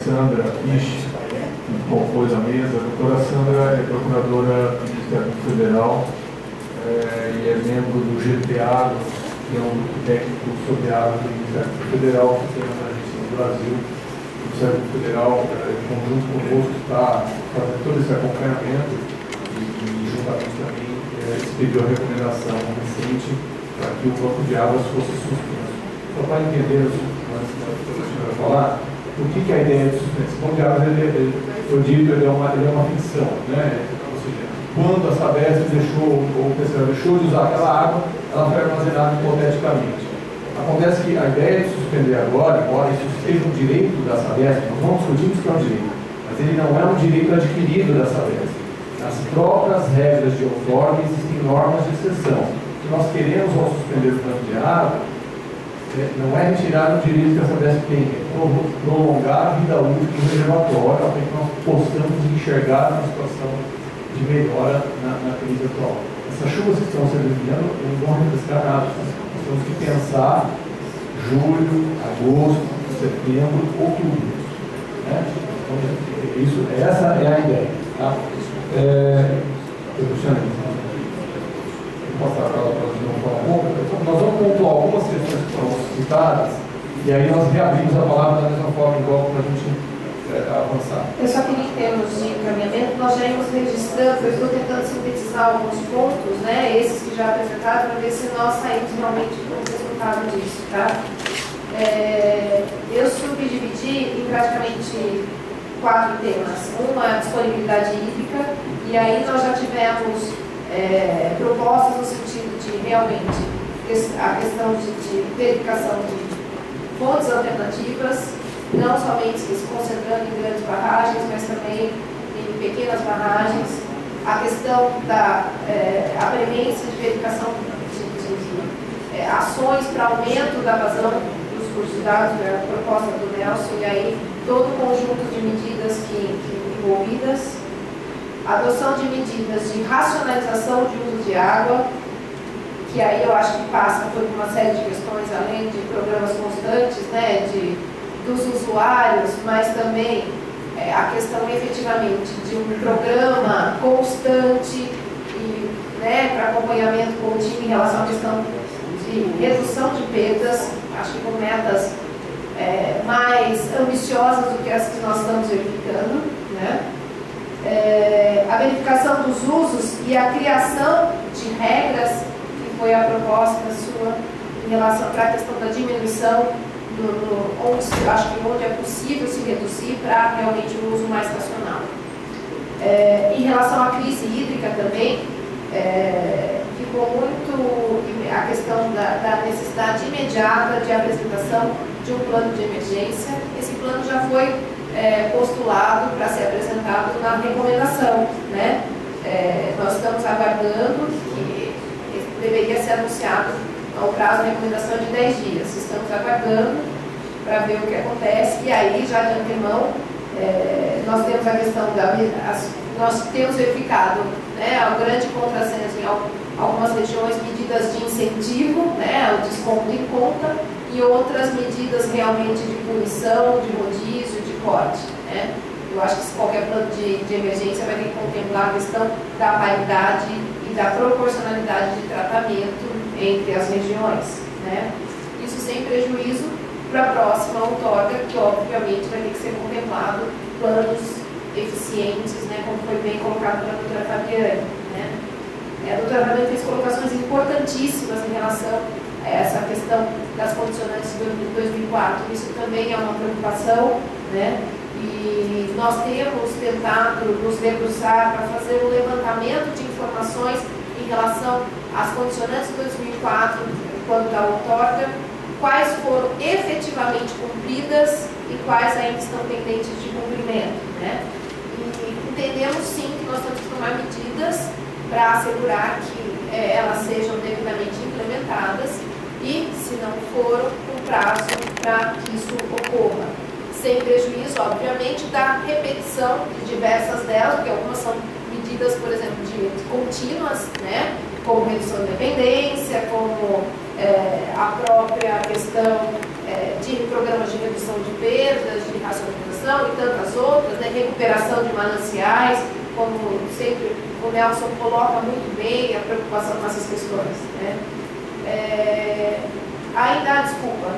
Sandra Ixi, que compôs a mesa. A doutora Sandra é procuradora do Ministério Federal e é membro do GPA, que é um grupo técnico sobre água do Ministério Federal, que tem uma agência no Brasil. O Ministério Federal, em conjunto conosco, está fazendo todo esse acompanhamento e juntamente também expediu a recomendação recente para que o banco de águas fosse suspenso. Só para entender, antes da senhora falar, por que a ideia de suspensão? O banco de águas, eu digo, ele é uma ficção, né? Ou seja, quando a Sabesp deixou de usar aquela água, ela foi armazenada hipoteticamente. Acontece que a ideia de suspender agora, embora isso seja um direito da Sabesp, nós não discutimos que é um direito, mas ele não é um direito adquirido da Sabesp. Nas próprias regras de outorga existem normas de exceção. O que nós queremos ao suspender o banco de água não é retirar o direito que a Sabesp tem, é prolongar a vida útil do reservatório para que nós possamos enxergar uma situação de melhora na crise atual. Essas chuvas que estão sendo enviando não vão refrescar nada. Nós temos que pensar julho, agosto, setembro, outubro. Né? Então, essa é a ideia. Tá? Vou passar para falar um pouco. Nós vamos pontuar algumas questões que foram citadas e aí nós reabrimos a palavra da mesma forma, igual para a gente avançar. Eu só queria, em termos de encaminhamento, nós já íamos registrando, eu estou tentando sintetizar alguns pontos, né, esses que já apresentaram, para ver se nós saímos realmente com o resultado disso, tá? Eu subdividi em praticamente 4 temas. Uma é a disponibilidade hídrica, e aí nós já tivemos propostas no sentido de realmente a questão de verificação de fontes alternativas, não somente se concentrando em grandes barragens, mas também em pequenas barragens. A questão da a premência de verificação de ações para aumento da vazão dos cursos de dados, a proposta do Nelson, e aí todo o conjunto de medidas envolvidas. Adoção de medidas de racionalização de uso de água, que aí eu acho que passa por uma série de questões, além de programas constantes, né, dos usuários, mas também a questão efetivamente de um programa constante e, né, para acompanhamento contínuo em relação à questão de redução de perdas, acho que com metas mais ambiciosas do que as que nós estamos verificando, né? A verificação dos usos e a criação de regras, que foi a proposta sua em relação para a questão da diminuição, acho que onde é possível se reduzir para realmente um uso mais racional. Em relação à crise hídrica também, ficou muito a questão da necessidade imediata de apresentação de um plano de emergência. Esse plano já foi postulado para ser apresentado na recomendação, né? Nós estamos aguardando que deveria ser anunciado ao prazo de recomendação de 10 dias. Estamos aguardando para ver o que acontece e aí, já de antemão, nós temos a questão nós temos verificado, né, o grande contrassenso em algumas regiões, medidas de incentivo, né, o desconto em conta, e outras medidas realmente de punição, de rodízio, de corte, né? Eu acho que qualquer plano de emergência vai ter que contemplar a questão da paridade e da proporcionalidade de tratamento entre as regiões, né? Isso sem prejuízo para a próxima outorga, que obviamente vai ter que ser contemplado planos eficientes, né, como foi bem colocado pela doutora Fabiane, né? A doutora Fabiane fez colocações importantíssimas em relação a essa questão das condicionantes de 2004. Isso também é uma preocupação, né? E nós temos tentado nos debruçar para fazer um levantamento de informações em relação às condicionantes de 2004, quando da outorga, quais foram efetivamente cumpridas e quais ainda estão pendentes de cumprimento, né? E entendemos sim que nós temos que tomar medidas para assegurar que elas sejam devidamente implementadas e, se não for, um prazo para que isso ocorra. Sem prejuízo, obviamente, da repetição de diversas delas, porque algumas são medidas, por exemplo, de contínuas, né, como redução de dependência, como a própria questão de programas de redução de perdas, de racionalização educação e tantas outras, né? Recuperação de mananciais, como sempre o Nelson coloca muito bem a preocupação com essas questões, né? Ainda, desculpa,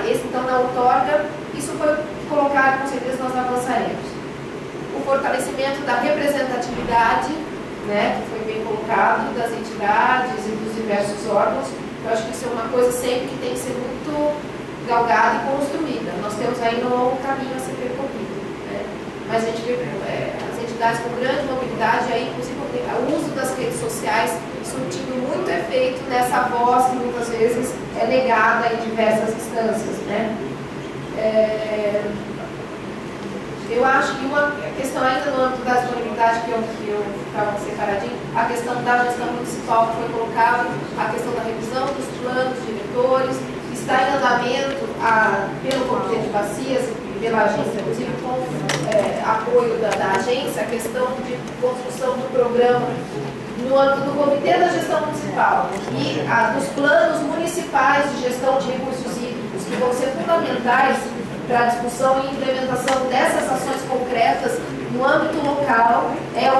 esse então na outorga, isso foi colocado, com certeza nós avançaremos. O fortalecimento da representatividade, né, que foi bem colocado, das entidades e dos diversos órgãos. Eu acho que isso é uma coisa sempre que tem que ser muito galgada e construída. Nós temos ainda um longo caminho a ser percorrido, né? Mas a gente vê as entidades com grande mobilidade, aí, inclusive o uso das redes sociais surtindo muito efeito nessa voz que muitas vezes é negada em diversas instâncias, né? Eu acho que uma questão ainda no âmbito da disponibilidade que eu estava separadinho, a questão da gestão municipal que foi colocada, a questão da revisão dos planos diretores, está em andamento pelo Comitê de Bacias e pela agência, inclusive com apoio da agência, a questão de construção do programa no âmbito do Comitê da Gestão Municipal e dos planos municipais de gestão de recursos hídricos, que vão ser fundamentais para a discussão e implementação dessas ações concretas no âmbito local,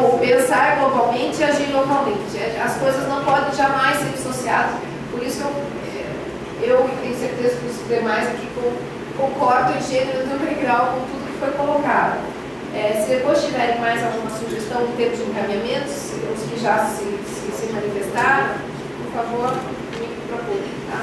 o pensar globalmente e agir localmente. As coisas não podem jamais ser dissociadas, por isso eu tenho certeza que os demais aqui concordam em gênero e grau com tudo que foi colocado. Se depois tiverem mais alguma sugestão em termos de encaminhamentos, os que já se manifestaram, por favor, me procurem. Tá?